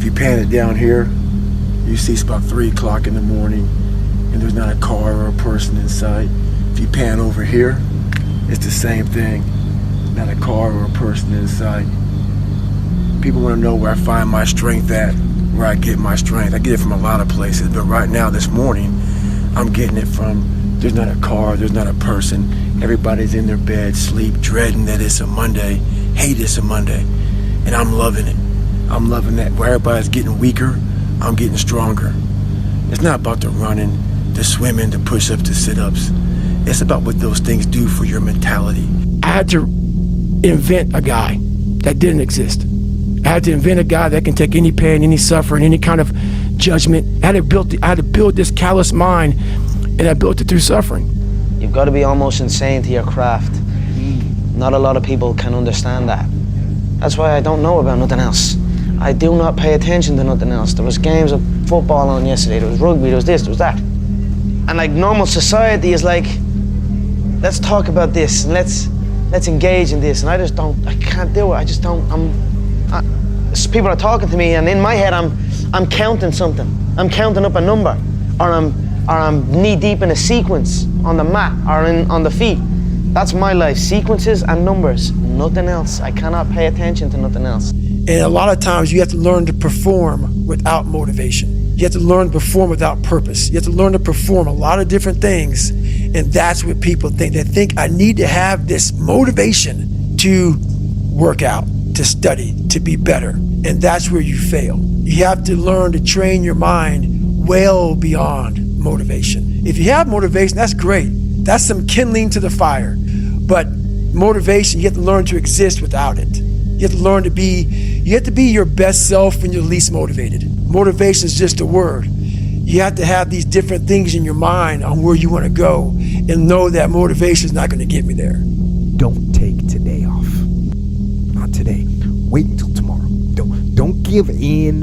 If you pan it down here, you see it's about 3 o'clock in the morning and there's not a car or a person in sight. If you pan over here, it's the same thing. Not a car or a person in sight. People want to know where I find my strength at, where I get my strength. I get it from a lot of places, but right now, this morning, I'm getting it from there's not a car, there's not a person. Everybody's in their bed, sleep, dreading that it's a Monday, hate it's a Monday, and I'm loving it. I'm loving that. Where everybody's getting weaker, I'm getting stronger. It's not about the running, the swimming, the push-ups, the sit-ups. It's about what those things do for your mentality. I had to invent a guy that didn't exist. I had to invent a guy that can take any pain, any suffering, any kind of judgment. I had to build this callous mind, and I built it through suffering. You've got to be almost insane to your craft. Not a lot of people can understand that. That's why I don't know about nothing else. I do not pay attention to nothing else. There was games of football on yesterday, there was rugby, there was this, there was that. And like normal society is like, let's talk about this and let's engage in this. And I can't do it. I just don't, people are talking to me and in my head I'm counting something. I'm counting up a number, or I'm knee deep in a sequence on the mat or on the feet. That's my life, sequences and numbers, nothing else. I cannot pay attention to nothing else. And a lot of times you have to learn to perform without motivation. You have to learn to perform without purpose. You have to learn to perform a lot of different things. And that's what people think. They think I need to have this motivation to work out, to study, to be better. And that's where you fail. You have to learn to train your mind well beyond motivation. If you have motivation, that's great. That's some kindling to the fire. But motivation, you have to learn to exist without it. You have to learn to be, you have to be your best self when you're least motivated. Motivation is just a word. You have to have these different things in your mind on where you want to go and know that motivation is not going to get me there. Don't take today off. Not today. Wait until tomorrow. Don't give in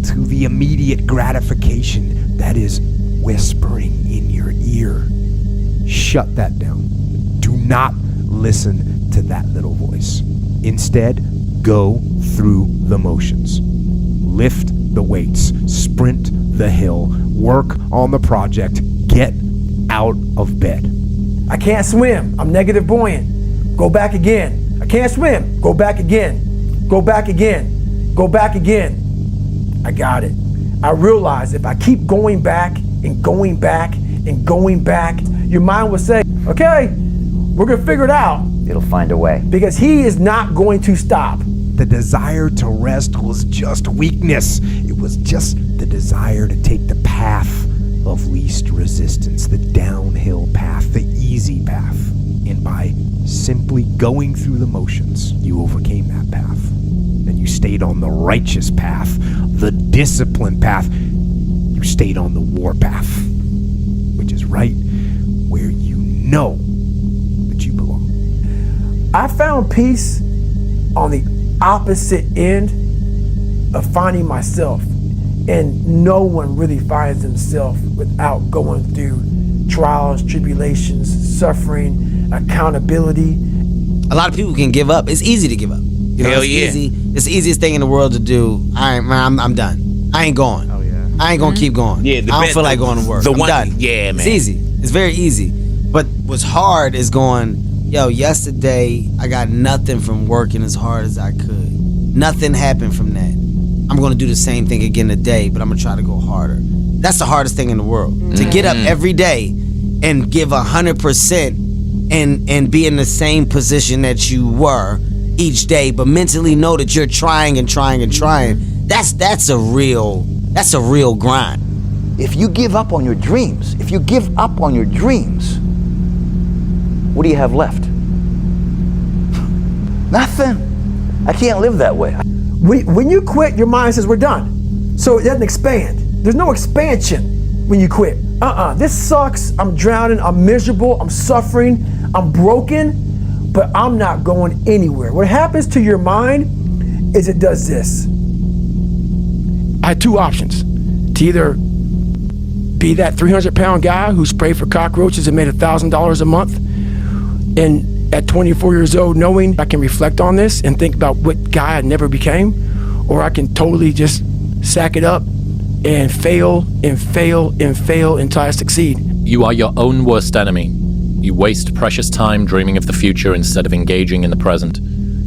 to the immediate gratification that is whispering in your ear. Shut that down. Do not listen to that little voice. Instead, go through the motions. Lift the weights, sprint the hill, work on the project, get out of bed. I can't swim, I'm negative buoyant. Go back again. I can't swim, go back again. Go back again, go back again. I got it. I realize if I keep going back and going back and going back, your mind will say, okay, we're gonna figure it out. It'll find a way. Because he is not going to stop. The desire to rest was just weakness. It was just the desire to take the path of least resistance, the downhill path, the easy path. And by simply going through the motions, you overcame that path. And you stayed on the righteous path, the disciplined path. You stayed on the war path, which is right where you know that you belong. I found peace on the opposite end of finding myself, and no one really finds themselves without going through trials, tribulations, suffering, accountability. A lot of people can give up. It's easy to give up. You know, Hell it's yeah. easy. It's the easiest thing in the world to do. I'm done. I ain't going. Oh yeah. I ain't gonna keep going. Yeah, I don't feel like going to work. I'm done. Yeah, man. It's easy. It's very easy. But what's hard is going, yo, yesterday I got nothing from working as hard as I could. Nothing happened from that. I'm gonna do the same thing again today, but I'm gonna try to go harder. That's the hardest thing in the world. To get up every day and give 100% and be in the same position that you were each day, but mentally know that you're trying and trying and trying. That's a real grind. If you give up on your dreams, what do you have left? Nothing. I can't live that way. When you quit, your mind says we're done. So it doesn't expand. There's no expansion when you quit. This sucks, I'm drowning, I'm miserable, I'm suffering, I'm broken, but I'm not going anywhere. What happens to your mind is it does this. I had two options. To either be that 300-pound guy who sprayed for cockroaches and made $1,000 a month, and at 24 years old, knowing I can reflect on this and think about what guy I never became, or I can totally just sack it up, and fail and fail and fail until I succeed. You are your own worst enemy. You waste precious time dreaming of the future instead of engaging in the present.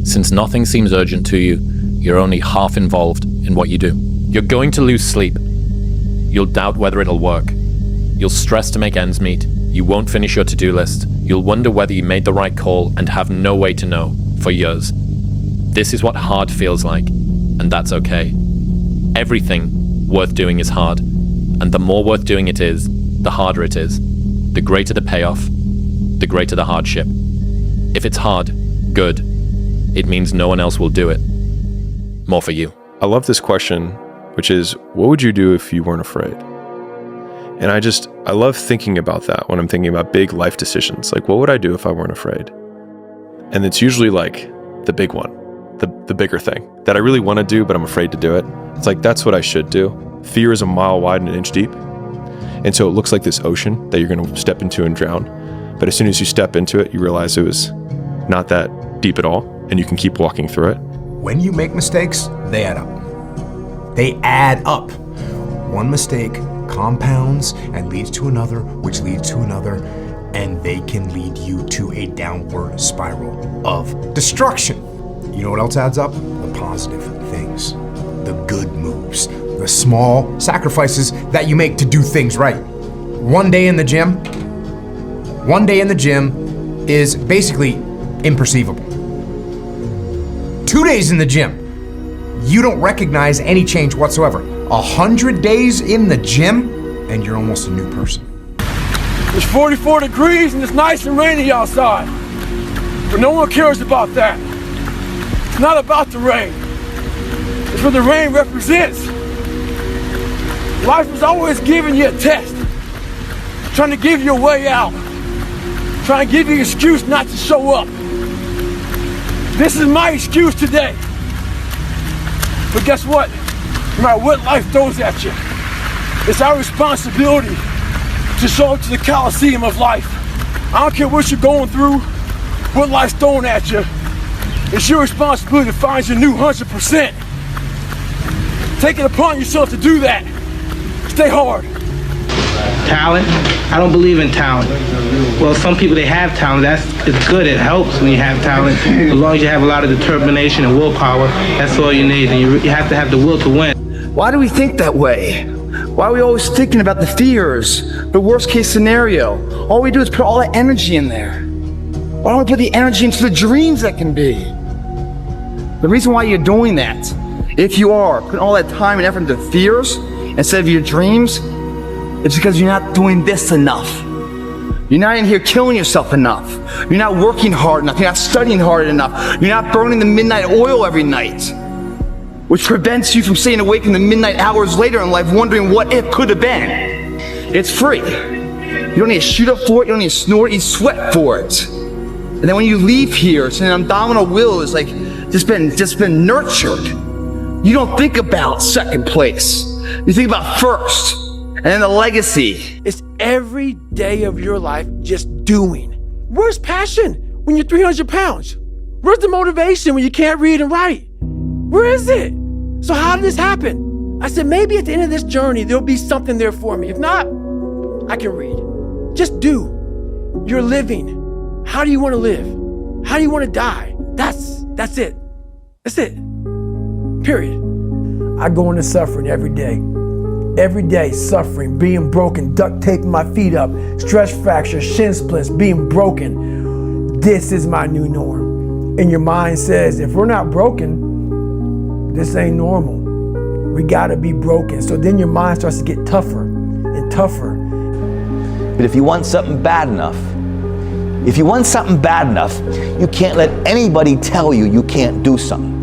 Since nothing seems urgent to you, you're only half involved in what you do. You're going to lose sleep. You'll doubt whether it'll work. You'll stress to make ends meet. You won't finish your to-do list. You'll wonder whether you made the right call and have no way to know for years. This is what hard feels like, and that's okay. Everything worth doing is hard, and the more worth doing it is, the harder it is. The greater the payoff, the greater the hardship. If it's hard, good. It means no one else will do it. More for you. I love this question, which is, what would you do if you weren't afraid? And I love thinking about that when I'm thinking about big life decisions. Like, what would I do if I weren't afraid? And it's usually like the big one, the bigger thing that I really want to do, but I'm afraid to do it. It's like, that's what I should do. Fear is a mile wide and an inch deep. And so it looks like this ocean that you're going to step into and drown. But as soon as you step into it, you realize it was not that deep at all, and you can keep walking through it. When you make mistakes, they add up. They add up. One mistake compounds and leads to another, which leads to another, and they can lead you to a downward spiral of destruction. You know what else adds up? The positive things, the good moves, the small sacrifices that you make to do things right. One day in the gym is basically imperceivable. 2 days in the gym, you don't recognize any change whatsoever. 100 days in the gym, and you're almost a new person. It's 44 degrees and it's nice and rainy outside. But no one cares about that. It's not about the rain. It's what the rain represents. Life is always giving you a test. Trying to give you a way out. Trying to give you an excuse not to show up. This is my excuse today. But guess what? No matter what life throws at you, it's our responsibility to show up to the Coliseum of life. I don't care what you're going through, what life's throwing at you. It's your responsibility to find your new 100%. Take it upon yourself to do that. Stay hard. Talent? I don't believe in talent. Well, some people, they have talent. It's good. It helps when you have talent. As long as you have a lot of determination and willpower, that's all you need. And you have to have the will to win. Why do we think that way? Why are we always thinking about the fears, the worst case scenario? All we do is put all that energy in there. Why don't we put the energy into the dreams that can be? The reason why you're doing that, if you are putting all that time and effort into fears instead of your dreams, it's because you're not doing this enough. You're not in here killing yourself enough. You're not working hard enough. You're not studying hard enough. You're not burning the midnight oil every night, which prevents you from staying awake in the midnight hours later in life wondering what it could have been. It's free. You don't need to shoot up for it. You don't need to snort. You sweat for it. And then when you leave here, it's an abdominal will is like just been nurtured. You don't think about second place. You think about first, and then the legacy. It's every day of your life just doing. Where's passion when you're 300 pounds? Where's the motivation when you can't read and write? Where is it? So how did this happen? I said, maybe at the end of this journey, there'll be something there for me. If not, I can read. Just do. You're living. How do you want to live? How do you want to die? That's it. That's it. Period. I go into suffering every day. Every day, suffering, being broken, duct taping my feet up, stress fractures, shin splints, being broken. This is my new norm. And your mind says, if we're not broken, this ain't normal. We gotta be broken. So then your mind starts to get tougher and tougher. But if you want something bad enough, you can't let anybody tell you you can't do something.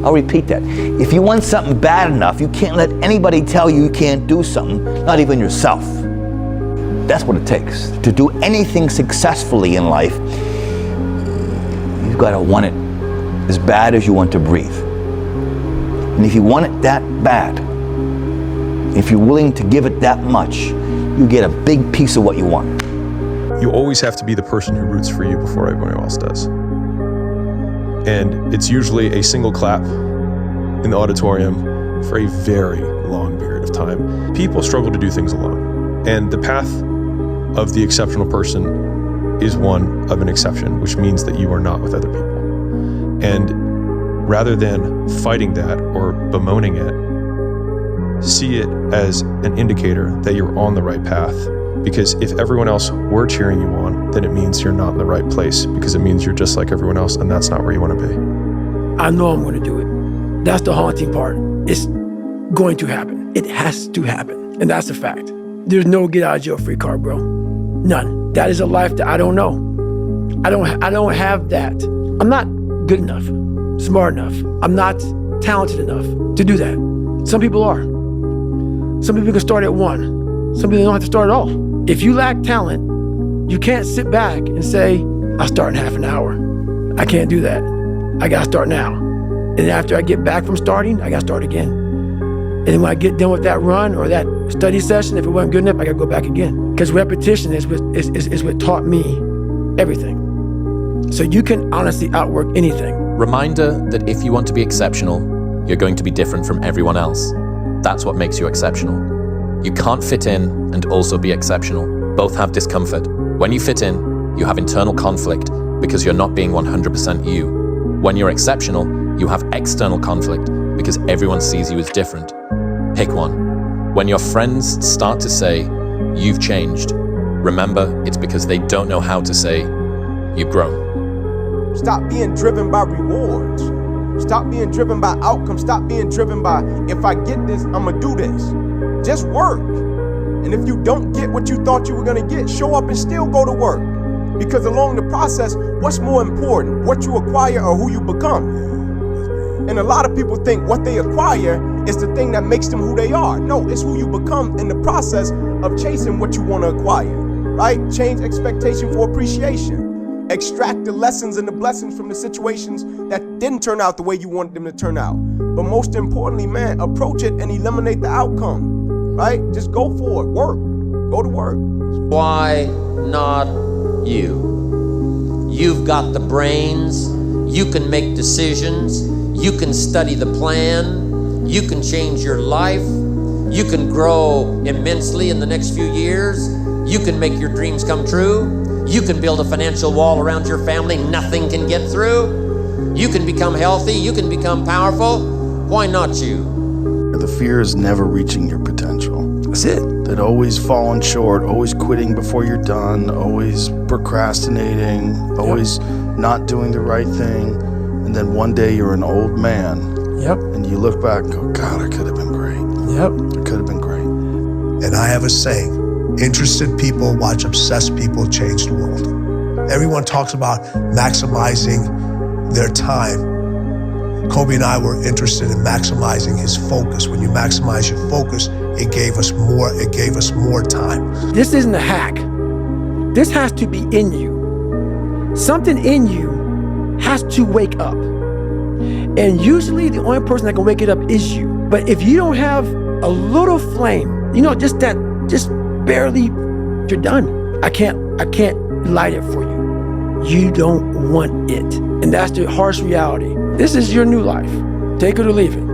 I'll repeat that. If you want something bad enough, you can't let anybody tell you you can't do something, not even yourself. That's what it takes. To do anything successfully in life, you've got to want it as bad as you want to breathe. And if you want it that bad, if you're willing to give it that much, you get a big piece of what you want. You always have to be the person who roots for you before everyone else does. And it's usually a single clap in the auditorium for a very long period of time. People struggle to do things alone. And the path of the exceptional person is one of an exception, which means that you are not with other people. And rather than fighting that or bemoaning it, see it as an indicator that you're on the right path. Because if everyone else were cheering you on, then it means you're not in the right place, because it means you're just like everyone else, and that's not where you want to be. I know I'm going to do it. That's the haunting part. It's going to happen. It has to happen. And that's a fact. There's no get out of jail free card, bro. None. That is a life that I don't know. I don't have that. I'm not good enough, smart enough. I'm not talented enough to do that. Some people are. Some people can start at 1. Some people don't have to start at all. If you lack talent, you can't sit back and say, I'll start in half an hour. I can't do that. I gotta start now. And after I get back from starting, I gotta start again. And then when I get done with that run or that study session, if it wasn't good enough, I gotta go back again. Because repetition is what taught me everything. So you can honestly outwork anything. Reminder that if you want to be exceptional, you're going to be different from everyone else. That's what makes you exceptional. You can't fit in and also be exceptional. Both have discomfort. When you fit in, you have internal conflict because you're not being 100% you. When you're exceptional, you have external conflict because everyone sees you as different. Pick one. When your friends start to say, you've changed, remember it's because they don't know how to say, you've grown. Stop being driven by rewards. Stop being driven by outcomes. Stop being driven by, if I get this, I'm gonna do this. Just work. And if you don't get what you thought you were gonna get, show up and still go to work. Because along the process, what's more important, what you acquire or who you become? And a lot of people think what they acquire is the thing that makes them who they are. No, it's who you become in the process of chasing what you want to acquire, right? Change expectation for appreciation. Extract the lessons and the blessings from the situations that didn't turn out the way you wanted them to turn out. But most importantly, man, approach it and eliminate the outcome, right? Just go for it, work, go to work. Why not you? You've got the brains, you can make decisions, you can study the plan, you can change your life, you can grow immensely in the next few years, you can make your dreams come true, you can build a financial wall around your family nothing can get through, you can become healthy, you can become powerful. Why not you? The fear is never reaching your potential. That's it. That always falling short, always quitting before you're done, always procrastinating, always not doing the right thing. And then one day you're an old man. Yep. And you look back and go, God, I could have been great. Yep. I could have been great. And I have a saying, interested people watch obsessed people change the world. Everyone talks about maximizing their time. Kobe and I were interested in maximizing his focus. When you maximize your focus, it gave us more time. This isn't a hack. This has to be in you. Something in you has to wake up. And usually the only person that can wake it up is you. But if you don't have a little flame, just barely, you're done. I can't light it for you. You don't want it. And that's the harsh reality. This is your new life. Take it or leave it.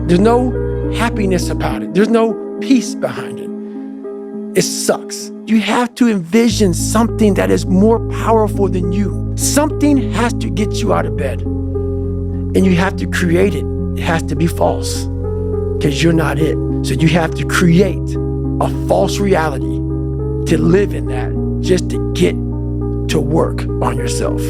There's no happiness about it. There's no peace behind it. It sucks. You have to envision something that is more powerful than you. Something has to get you out of bed. And you have to create it. It has to be false. Because you're not it. So you have to create a false reality to live in that, just to get to work on yourself.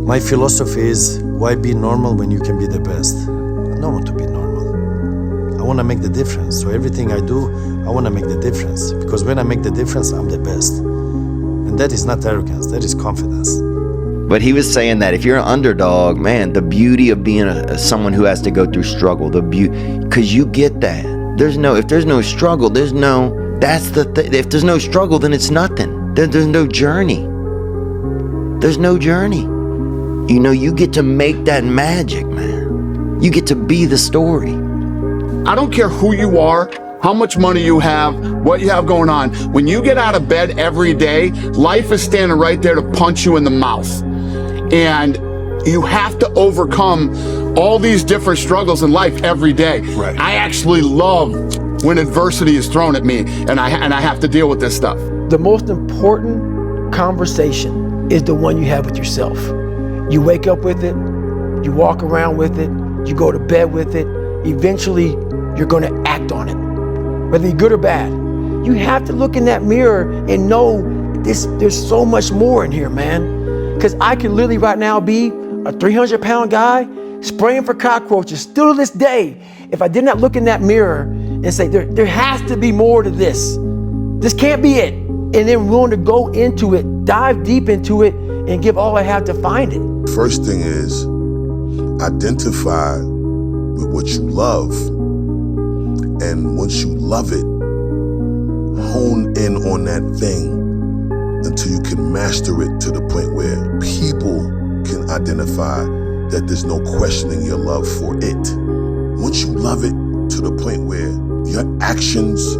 My philosophy is, why be normal when you can be the best? I don't want to be normal. I want to make the difference. So everything I do, I want to make the difference. Because when I make the difference, I'm the best. And that is not arrogance, that is confidence. But he was saying that if you're an underdog, man, the beauty of being someone who has to go through struggle, because you get that. If there's no struggle, if there's no struggle, then it's nothing. There's no journey. There's no journey. You get to make that magic, man. You get to be the story. I don't care who you are, how much money you have, what you have going on. When you get out of bed every day, life is standing right there to punch you in the mouth. And you have to overcome all these different struggles in life every day. Right. I actually love when adversity is thrown at me and I have to deal with this stuff. The most important conversation is the one you have with yourself. You wake up with it, you walk around with it, you go to bed with it. Eventually, you're gonna act on it, whether you're good or bad. You have to look in that mirror and know there's so much more in here, man. Because I could literally right now be a 300-pound guy spraying for cockroaches still to this day if I did not look in that mirror and say, there has to be more to this. This can't be it. And then willing to go into it, dive deep into it, and give all I have to find it. First thing is, identify with what you love. And once you love it, hone in on that thing until you can master it to the point where people can identify that there's no questioning your love for it. Once you love it to the point where your actions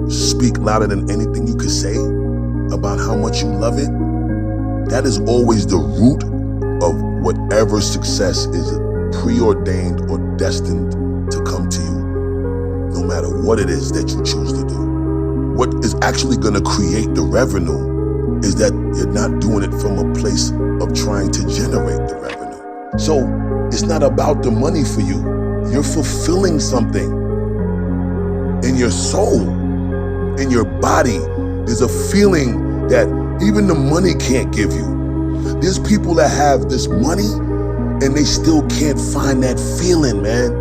speak louder than anything you could say about how much you love it, that is always the root of whatever success is preordained or destined to come to you, no matter what it is that you choose to do. What is actually going to create the revenue is that you're not doing it from a place of trying to generate the revenue. So it's not about the money for you. You're fulfilling something in your soul, in your body. There's a feeling that even the money can't give you. There's people that have this money and they still can't find that feeling, man.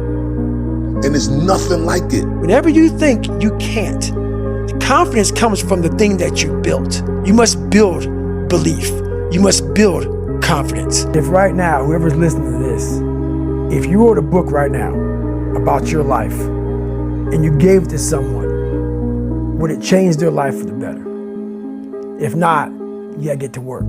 And it's nothing like it. Whenever you think you can't, the confidence comes from the thing that you built. You must build belief. You must build confidence. If right now, whoever's listening to this, if you wrote a book right now about your life and you gave it to someone, would it change their life for the better? If not, you gotta get to work.